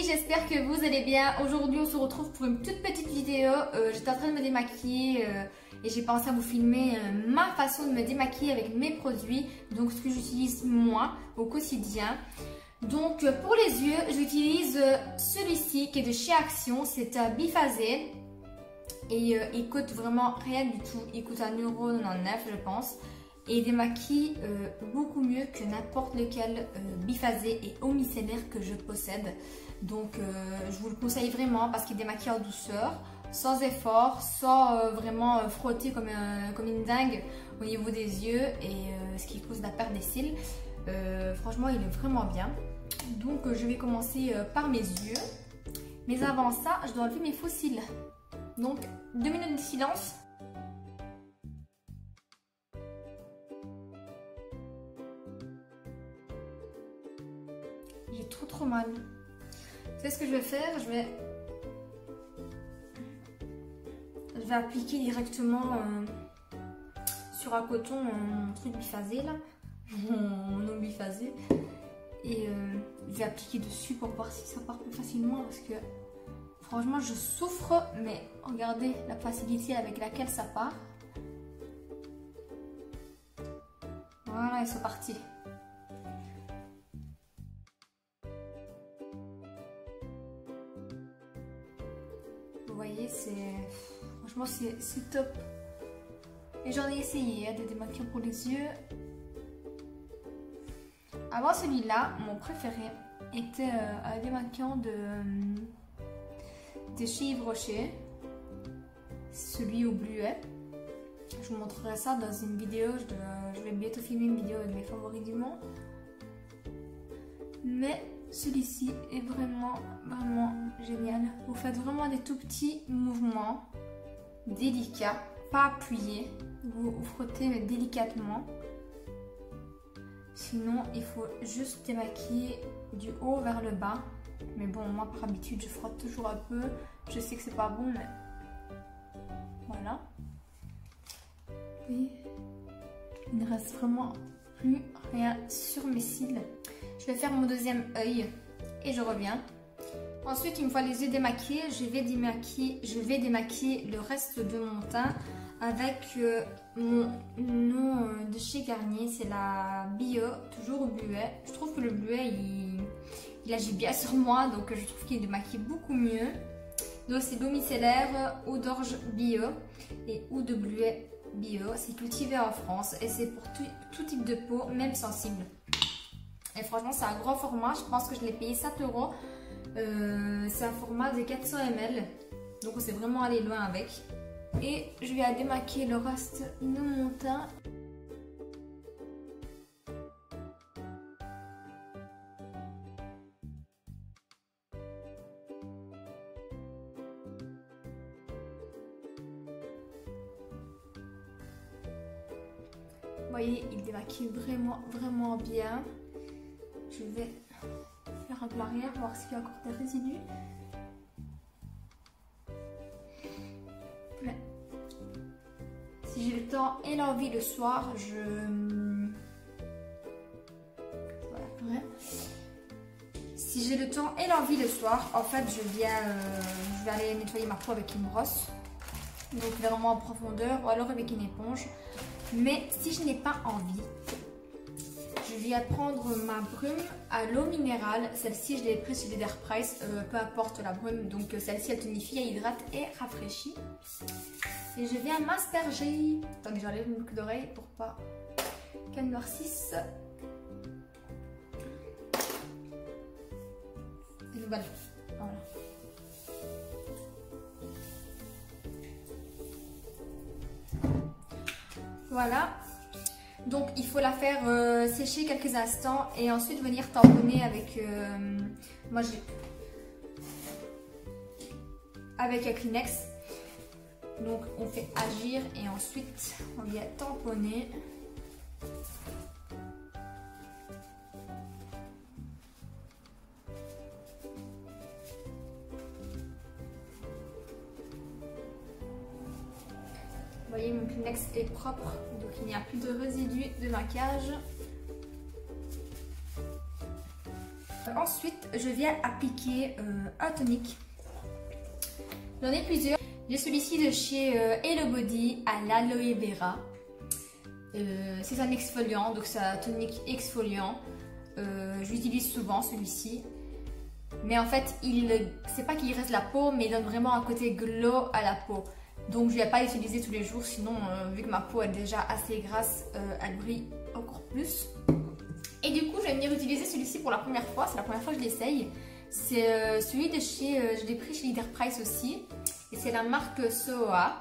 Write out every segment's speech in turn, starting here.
j'espère que vous allez bien. Aujourd'hui on se retrouve pour une toute petite vidéo. J'étais en train de me démaquiller et j'ai pensé à vous filmer ma façon de me démaquiller avec mes produits. Donc ce que j'utilise moi au quotidien. Donc pour les yeux, j'utilise celui-ci qui est de chez Action. C'est un biphasé et il coûte vraiment rien du tout. Il coûte 1,99 € je pense. Et il démaquille beaucoup mieux que n'importe lequel biphasé et eau micellaire que je possède. Donc je vous le conseille vraiment parce qu'il démaquille en douceur, sans effort, sans vraiment frotter comme une dingue au niveau des yeux et ce qui cause la perte des cils. Franchement il est vraiment bien. Donc je vais commencer par mes yeux. Mais avant ça, je dois enlever mes faux cils. Donc 2 minutes de silence. J'ai trop mal. Tu sais ce que je vais faire? Je vais appliquer directement sur un coton mon truc biphasé là, mon eau biphasé, et je vais appliquer dessus pour voir si ça part plus facilement parce que franchement je souffre, mais regardez la facilité avec laquelle ça part. Voilà, et c'est parti. Vous voyez, franchement c'est top. Et j'en ai essayé des démaquillants pour les yeux. Avant celui-là, mon préféré était un démaquillant de chez Yves Rocher, celui au bluet. Je vous montrerai ça dans une vidéo. Je vais bientôt filmer une vidéo avec mes favoris du monde. Mais celui-ci est vraiment génial. Vous faites vraiment des tout petits mouvements délicats, pas appuyés. Vous frottez mais délicatement. Sinon, il faut juste démaquiller du haut vers le bas. Mais bon, moi par habitude, je frotte toujours un peu. Je sais que c'est pas bon, mais voilà. Oui. Il ne reste vraiment plus rien sur mes cils. Je vais faire mon deuxième œil et je reviens. Ensuite, une fois les yeux démaquillés, je vais démaquiller le reste de mon teint avec mon nom de chez Garnier. C'est la Bio, toujours au bluet. Je trouve que le bluet, il agit bien sur moi, donc je trouve qu'il démaquille beaucoup mieux. Donc c'est l'eau micellaire, eau d'orge bio et eau de bluet bio. C'est cultivé en France et c'est pour tout type de peau, même sensible. Et franchement, c'est un grand format. Je pense que je l'ai payé 7 €. C'est un format de 400 ml. Donc, on s'est vraiment allé loin avec. Et je vais démaquiller le reste de mon teint. Vous voyez, il démaquille vraiment bien. Je vais faire un peu l'arrière, voir s'il y a encore des résidus. Mais si j'ai le temps et l'envie le soir, voilà. Si j'ai le temps et l'envie le soir, en fait, je vais aller nettoyer ma peau avec une brosse. Donc vraiment en profondeur ou alors avec une éponge. Mais si je n'ai pas envie, je viens prendre ma brume à l'eau minérale. Celle-ci, je l'ai prise chez Leader Price, peu importe la brume. Donc celle-ci, elle tonifie, elle hydrate et rafraîchit. Et je viens m'asperger. Attendez, j'enlève une boucle d'oreille pour pas qu'elle noircisse. Et voilà. Voilà. Donc il faut la faire sécher quelques instants et ensuite venir tamponner avec avec un Kleenex. Donc on fait agir et ensuite on vient tamponner. Vous voyez, mon Kleenex est propre, donc il n'y a plus de résidus de maquillage. Ensuite, je viens appliquer un tonique. J'en ai plusieurs. J'ai celui-ci de chez Hello Body à l'aloe vera. C'est un exfoliant, donc c'est un tonique exfoliant. J'utilise souvent celui-ci. Mais en fait, c'est pas qu'il reste la peau, mais il donne vraiment un côté glow à la peau. Donc je ne vais pas l'utiliser tous les jours, sinon vu que ma peau est déjà assez grasse, elle brille encore plus. Et du coup, je vais venir utiliser celui-ci pour la première fois. C'est la première fois que je l'essaye. C'est celui de chez, je l'ai pris chez Leader Price aussi. Et c'est la marque Soa.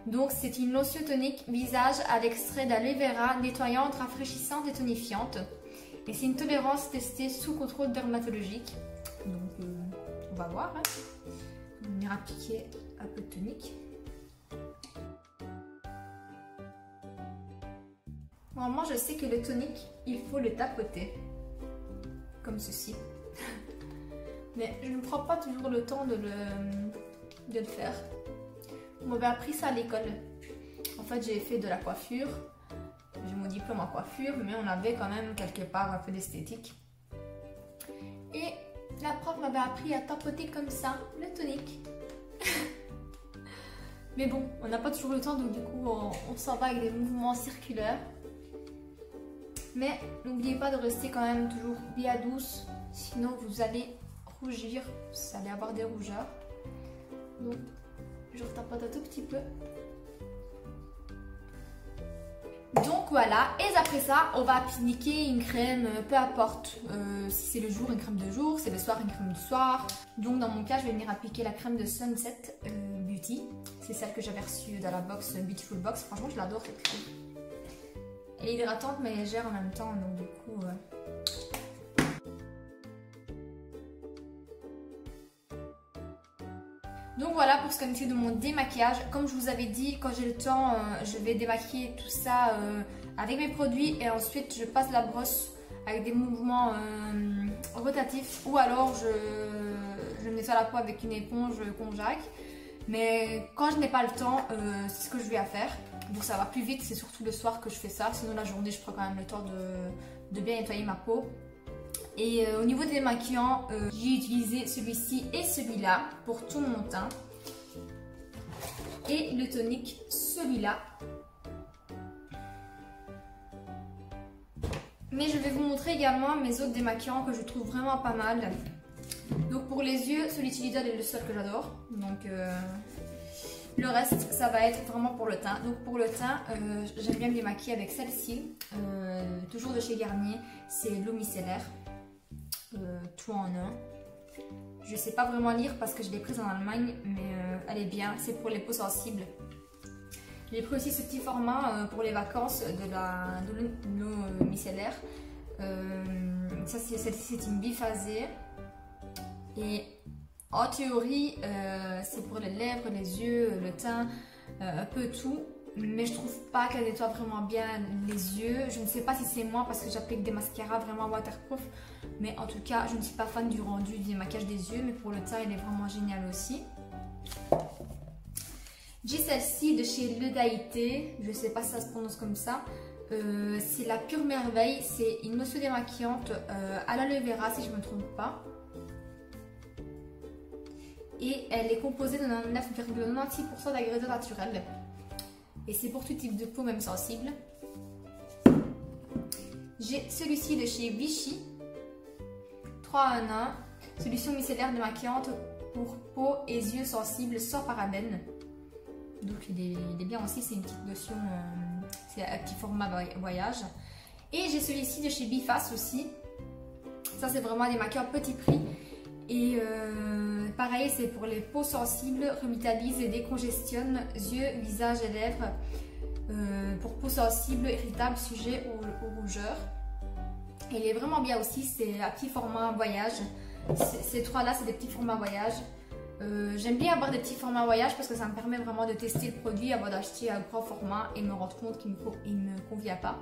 Donc c'est une lotion tonique visage à l'extrait d'aloe vera, nettoyante, rafraîchissante et tonifiante. Et c'est une tolérance testée sous contrôle dermatologique. Donc on va voir. Hein. On va venir appliquer un peu de tonique. Normalement, je sais que le tonique, il faut le tapoter. Comme ceci. Mais je ne prends pas toujours le temps de le faire. On m'avait appris ça à l'école. En fait, j'ai fait de la coiffure. J'ai mon diplôme en coiffure, mais on avait quand même quelque part un peu d'esthétique. Et la prof m'avait appris à tapoter comme ça, le tonique. Mais bon, on n'a pas toujours le temps, donc du coup, on s'en va avec des mouvements circulaires. Mais n'oubliez pas de rester quand même toujours bien douce, sinon vous allez rougir, vous allez avoir des rougeurs. Donc, je retapote un tout petit peu. Donc voilà, et après ça, on va appliquer une crème, peu importe si c'est le jour, une crème de jour, c'est le soir, une crème du soir. Donc dans mon cas, je vais venir appliquer la crème de Sunset Beauty. C'est celle que j'avais reçue dans la box Beautiful Box. Franchement, je l'adore cette crème. Elle est hydratante mais légère en même temps, donc du coup... Donc voilà pour ce qui est de mon démaquillage. Comme je vous avais dit, quand j'ai le temps, je vais démaquiller tout ça avec mes produits et ensuite je passe la brosse avec des mouvements rotatifs ou alors je nettoie la peau avec une éponge Conjac. Mais quand je n'ai pas le temps, c'est ce que je vais faire. Donc ça va plus vite, c'est surtout le soir que je fais ça. Sinon la journée, je prends quand même le temps de bien nettoyer ma peau. Et au niveau des démaquillants, j'ai utilisé celui-ci et celui-là pour tout mon teint. Et le tonique, celui-là. Mais je vais vous montrer également mes autres démaquillants que je trouve vraiment pas mal. Donc pour les yeux, celui-ci Lidl est le seul que j'adore. Donc le reste, ça va être vraiment pour le teint. Donc pour le teint, j'aime bien me démaquiller avec celle-ci. Toujours de chez Garnier, c'est l'eau micellaire. Tout en un. Je sais pas vraiment lire parce que je l'ai prise en Allemagne, mais elle est bien, c'est pour les peaux sensibles. J'ai pris aussi ce petit format pour les vacances de l'eau micellaire. Ça, celle-ci c'est une biphasée. Et en théorie, c'est pour les lèvres, les yeux, le teint, un peu tout. Mais je trouve pas qu'elle nettoie vraiment bien les yeux. Je ne sais pas si c'est moi parce que j'applique des mascaras vraiment waterproof. Mais en tout cas, je ne suis pas fan du rendu du démaquillage des yeux. Mais pour le teint, elle est vraiment géniale aussi. J'ai celle-ci de chez Le Daïté. Je ne sais pas si ça se prononce comme ça. C'est la Pure Merveille. C'est une lotion démaquillante à l'aloe vera si je ne me trompe pas. Et elle est composée de 99,96% d'ingrédients naturels. Et c'est pour tout type de peau, même sensible. J'ai celui-ci de chez Vichy. 3 en 1. Solution micellaire démaquillante pour peau et yeux sensibles sans parabènes. Donc il est bien aussi, c'est une petite lotion, c'est un petit format voyage. Et j'ai celui-ci de chez Biface aussi. Ça c'est vraiment un démaquillant petit prix. Et pareil, c'est pour les peaux sensibles, revitalise et décongestionne yeux, visage et lèvres. Pour peau sensible, irritable, sujet aux rougeurs. Et il est vraiment bien aussi, c'est un petit format voyage. Ces trois-là, c'est des petits formats voyage. J'aime bien avoir des petits formats voyage parce que ça me permet vraiment de tester le produit avant d'acheter un grand format et me rendre compte qu'il ne me convient pas.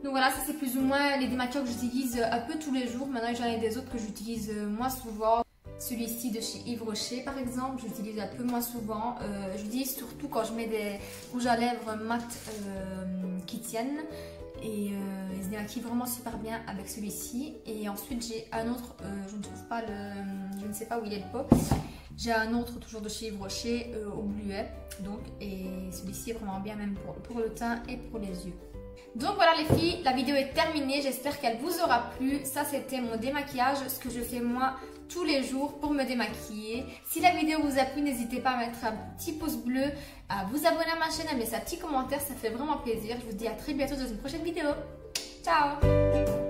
Donc voilà, ça c'est plus ou moins les démaquillants que j'utilise un peu tous les jours. Maintenant j'en ai des autres que j'utilise moins souvent. Celui-ci de chez Yves Rocher par exemple, j'utilise un peu moins souvent. J'utilise surtout quand je mets des rouges à lèvres mat qui l'ancienne. Et il se démaquille vraiment super bien avec celui-ci. Et ensuite j'ai un autre, je ne trouve pas je ne sais pas où il est le pot. J'ai un autre toujours de chez Yves Rocher au bluet. Donc, et celui-ci est vraiment bien même pour le teint et pour les yeux. Donc voilà les filles, la vidéo est terminée, j'espère qu'elle vous aura plu. Ça c'était mon démaquillage, ce que je fais moi tous les jours pour me démaquiller. Si la vidéo vous a plu, n'hésitez pas à mettre un petit pouce bleu, à vous abonner à ma chaîne, à me laisser un petit commentaire, ça fait vraiment plaisir. Je vous dis à très bientôt dans une prochaine vidéo. Ciao!